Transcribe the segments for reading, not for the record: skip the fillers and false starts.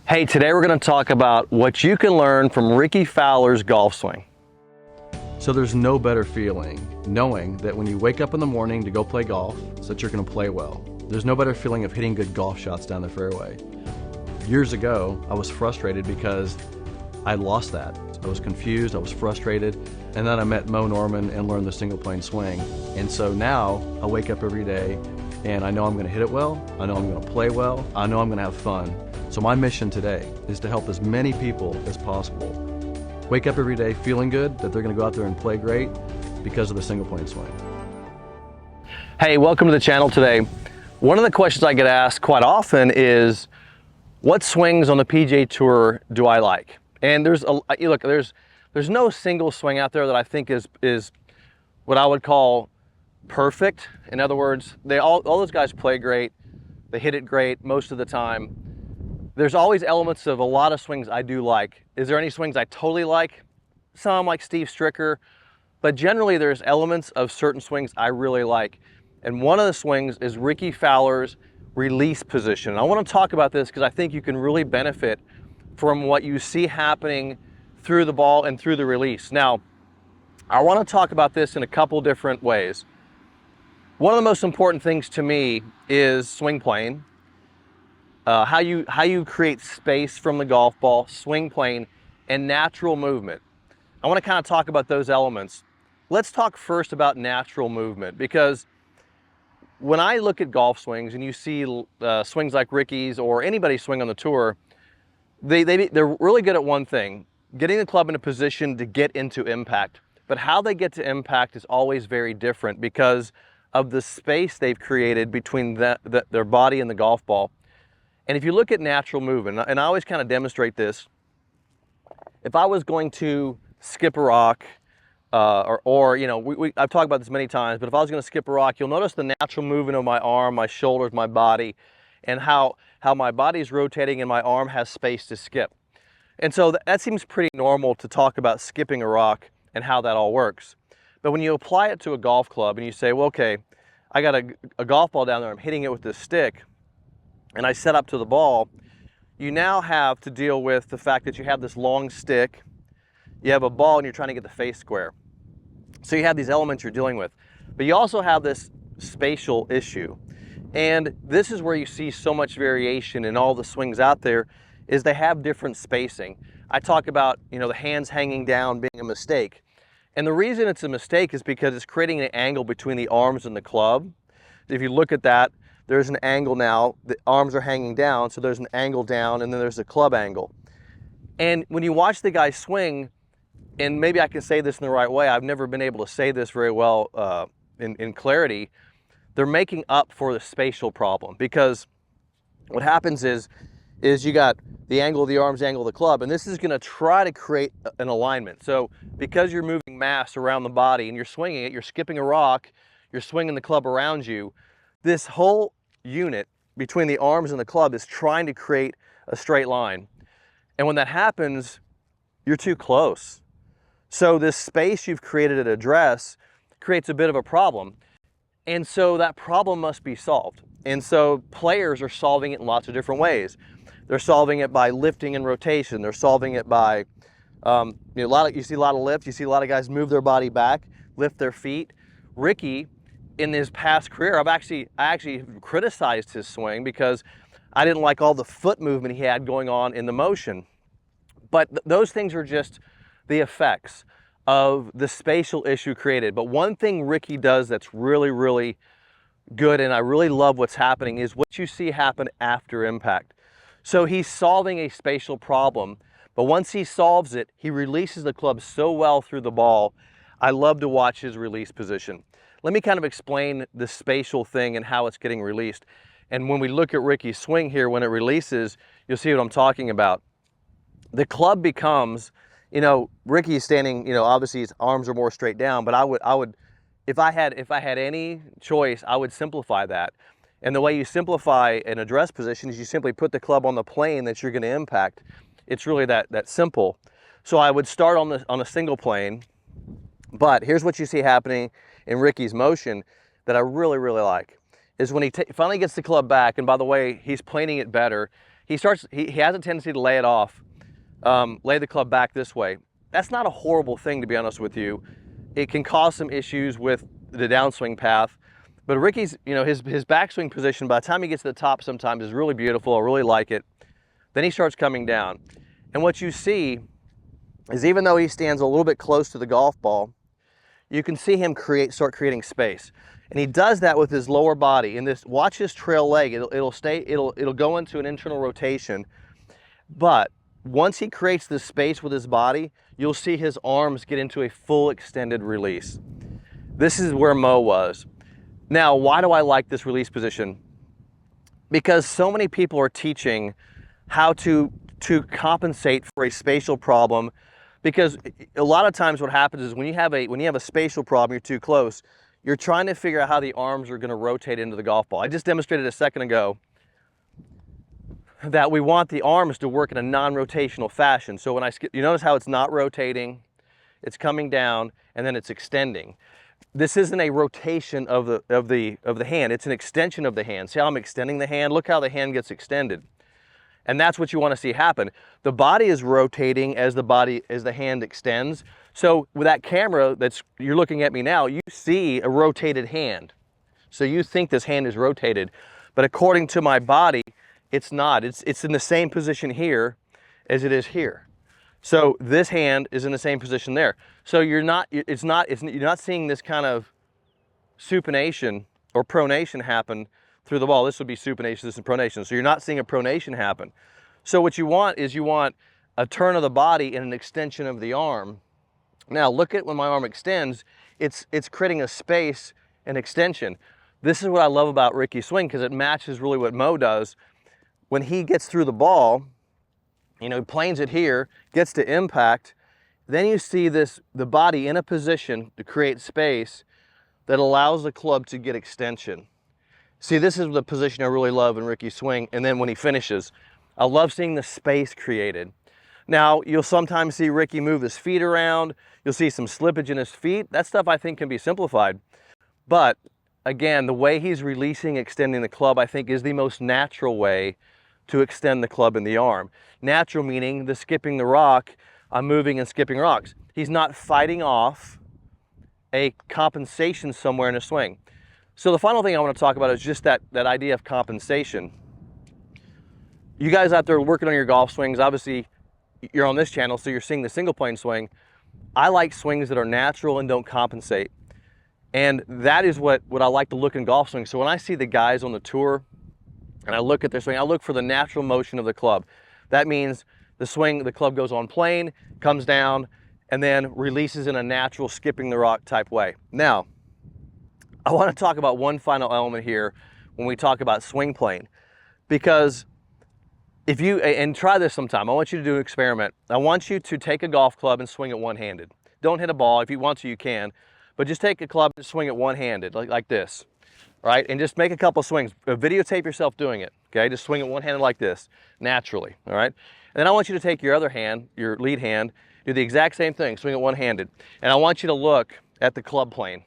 Hey, today we're going to talk about what you can learn from Rickie Fowler's golf swing. So there's no better feeling knowing that when you wake up in the morning to go play golf, so that you're going to play well. There's no better feeling of hitting good golf shots down the fairway. Years ago, I was frustrated because I lost that. I was confused, I was frustrated, and then I met Moe Norman and learned the single plane swing. And so now I wake up every day and I know I'm going to hit it well, I know I'm going to play well, I know I'm going to have fun. So my mission today is to help as many people as possible wake up every day feeling good that they're going to go out there and play great because of the single plane swing. Hey, welcome to the channel today. One of the questions I get asked quite often is, what swings on the PGA Tour do I like? And there's no single swing out there that I think is what I would call perfect. In other words, all those guys play great, they hit it great most of the time. There's always elements of a lot of swings I do like. Is there any swings I totally like? Some, like Steve Stricker, but generally there's elements of certain swings I really like. And one of the swings is Rickie Fowler's release position. And I want to talk about this because I think you can really benefit from what you see happening through the ball and through the release. Now, I want to talk about this in a couple different ways. One of the most important things to me is swing plane. How you create space from the golf ball, swing plane, and natural movement. I want to kind of talk about those elements. Let's talk first about natural movement, because when I look at golf swings and you see swings like Rickie's or anybody's swing on the tour, they're really good at one thing, getting the club in a position to get into impact. But how they get to impact is always very different because of the space they've created between their body and the golf ball. And if you look at natural movement, and I always kind of demonstrate this, if I was going to skip a rock, or you know, I've talked about this many times, but if I was going to skip a rock, you'll notice the natural movement of my arm, my shoulders, my body, and how my body is rotating and my arm has space to skip. And so that seems pretty normal to talk about skipping a rock and how that all works. But when you apply it to a golf club and you say, well, okay, I got a golf ball down there, I'm hitting it with this stick, and I set up to the ball, you now have to deal with the fact that you have this long stick, you have a ball, and you're trying to get the face square. So you have these elements you're dealing with. But you also have this spatial issue. And this is where you see so much variation in all the swings out there, is they have different spacing. I talk about, you know, the hands hanging down being a mistake. And the reason it's a mistake is because it's creating an angle between the arms and the club. If you look at that, there's an angle now, the arms are hanging down, so there's an angle down, and then there's a club angle. And when you watch the guy swing, and maybe I can say this in the right way, I've never been able to say this very well in clarity, they're making up for the spatial problem, because what happens is you got the angle of the arms, angle of the club, and this is going to try to create an alignment. So because you're moving mass around the body and you're swinging it, you're skipping a rock, you're swinging the club around you, this whole unit between the arms and the club is trying to create a straight line. And when that happens, you're too close. So this space you've created at address creates a bit of a problem. And so that problem must be solved. And so players are solving it in lots of different ways. They're solving it by lifting and rotation. They're solving it by, you see a lot of lift. You see a lot of guys move their body back, lift their feet. Rickie, in his past career, I actually criticized his swing because I didn't like all the foot movement he had going on in the motion. But those things are just the effects of the spatial issue created. But one thing Rickie does that's really, really good, and I really love what's happening, is what you see happen after impact. So he's solving a spatial problem, but once he solves it, he releases the club so well through the ball. I love to watch his release position. Let me kind of explain the spatial thing and how it's getting released. And when we look at Rickie's swing here, when it releases, you'll see what I'm talking about. The club becomes, you know, Rickie's standing, you know, obviously his arms are more straight down, but I would, if I had any choice, I would simplify that. And the way you simplify an address position is you simply put the club on the plane that you're going to impact. It's really that simple. So I would start on a single plane, but here's what you see happening in Rickie's motion that I really, really like, is when he finally gets the club back, and by the way, he's planing it better. he has a tendency to lay it off, lay the club back this way. That's not a horrible thing, to be honest with you. It can cause some issues with the downswing path, but Rickie's, his backswing position, by the time he gets to the top sometimes, is really beautiful. I really like it. Then he starts coming down. And what you see is, even though he stands a little bit close to the golf ball, you can see him start creating space. And he does that with his lower body. And watch his trail leg. It'll go into an internal rotation. But once he creates this space with his body, you'll see his arms get into a full extended release. This is where Moe was. Now, why do I like this release position? Because so many people are teaching how to compensate for a spatial problem. Because a lot of times what happens is when you have a spatial problem, you're too close, you're trying to figure out how the arms are going to rotate into the golf ball. I just demonstrated a second ago that we want the arms to work in a non-rotational fashion. So when you notice how it's not rotating, it's coming down, and then it's extending. This isn't a rotation of the hand, it's an extension of the hand. See how I'm extending the hand? Look how the hand gets extended. And that's what you want to see happen. The body is rotating as the hand extends. So with that camera you're looking at me now, you see a rotated hand. So you think this hand is rotated, but according to my body, it's not. It's in the same position here as it is here. So this hand is in the same position there. So you're not seeing this kind of supination or pronation happen through the ball. This would be supination, this is pronation. So you're not seeing a pronation happen. So what you want is a turn of the body and an extension of the arm. Now look at when my arm extends, it's creating a space and extension. This is what I love about Rickie's swing, because it matches really what Moe does. When he gets through the ball, he planes it here, gets to impact, then you see the body in a position to create space that allows the club to get extension. See, this is the position I really love in Rickie's swing. And then when he finishes, I love seeing the space created. Now, you'll sometimes see Rickie move his feet around. You'll see some slippage in his feet. That stuff I think can be simplified. But again, the way he's releasing, extending the club, I think is the most natural way to extend the club in the arm. Natural meaning the skipping the rock, I'm moving and skipping rocks. He's not fighting off a compensation somewhere in his swing. So the final thing I want to talk about is just that idea of compensation. You guys out there working on your golf swings, obviously you're on this channel, so you're seeing the single plane swing. I like swings that are natural and don't compensate. And that is what I like to look in golf swings. So when I see the guys on the tour and I look at their swing, I look for the natural motion of the club. That means the club goes on plane, comes down, and then releases in a natural skipping the rock type way. Now, I want to talk about one final element here when we talk about swing plane, because and try this sometime, I want you to do an experiment. I want you to take a golf club and swing it one-handed. Don't hit a ball. If you want to, you can, but just take a club and swing it one-handed, like this, right? And just make a couple swings. Videotape yourself doing it, okay? Just swing it one-handed like this, naturally, all right? And then I want you to take your other hand, your lead hand, do the exact same thing, swing it one-handed. And I want you to look at the club plane.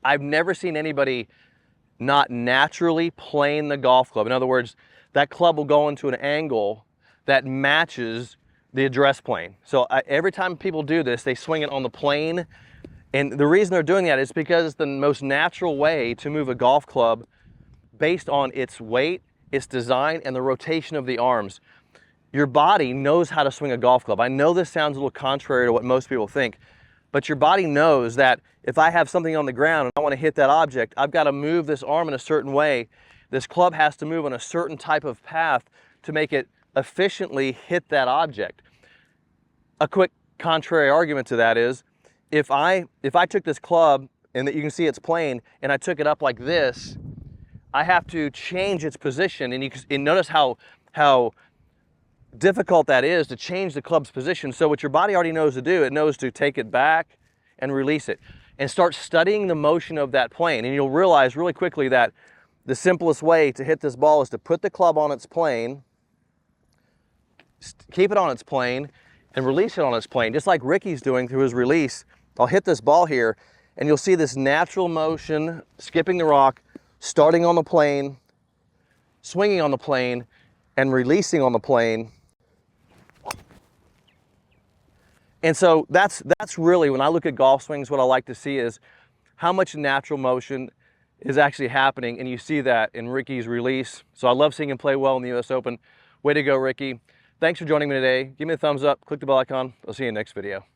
I've never seen anybody not naturally plane the golf club. In other words, that club will go into an angle that matches the address plane. So every time people do this, they swing it on the plane. And the reason they're doing that is because it's the most natural way to move a golf club based on its weight, its design, and the rotation of the arms. Your body knows how to swing a golf club. I know this sounds a little contrary to what most people think, but your body knows that if I have something on the ground and I want to hit that object, I've got to move this arm in a certain way. This club has to move on a certain type of path to make it efficiently hit that object. A quick contrary argument to that is, if I took this club, and that you can see it's plane, and I took it up like this, I have to change its position, and notice how difficult that is to change the club's position. So what your body already knows to do, it knows to take it back and release it, and start studying the motion of that plane. And you'll realize really quickly that the simplest way to hit this ball is to put the club on its plane, keep it on its plane, and release it on its plane, just like Rickie's doing through his release. I'll hit this ball here, and you'll see this natural motion, skipping the rock, starting on the plane, swinging on the plane, and releasing on the plane. And so that's really, when I look at golf swings, what I like to see is how much natural motion is actually happening, and you see that in Rickie's release. So I love seeing him play well in the US Open. Way to go, Rickie. Thanks for joining me today. Give me a thumbs up, click the bell icon. I'll see you in the next video.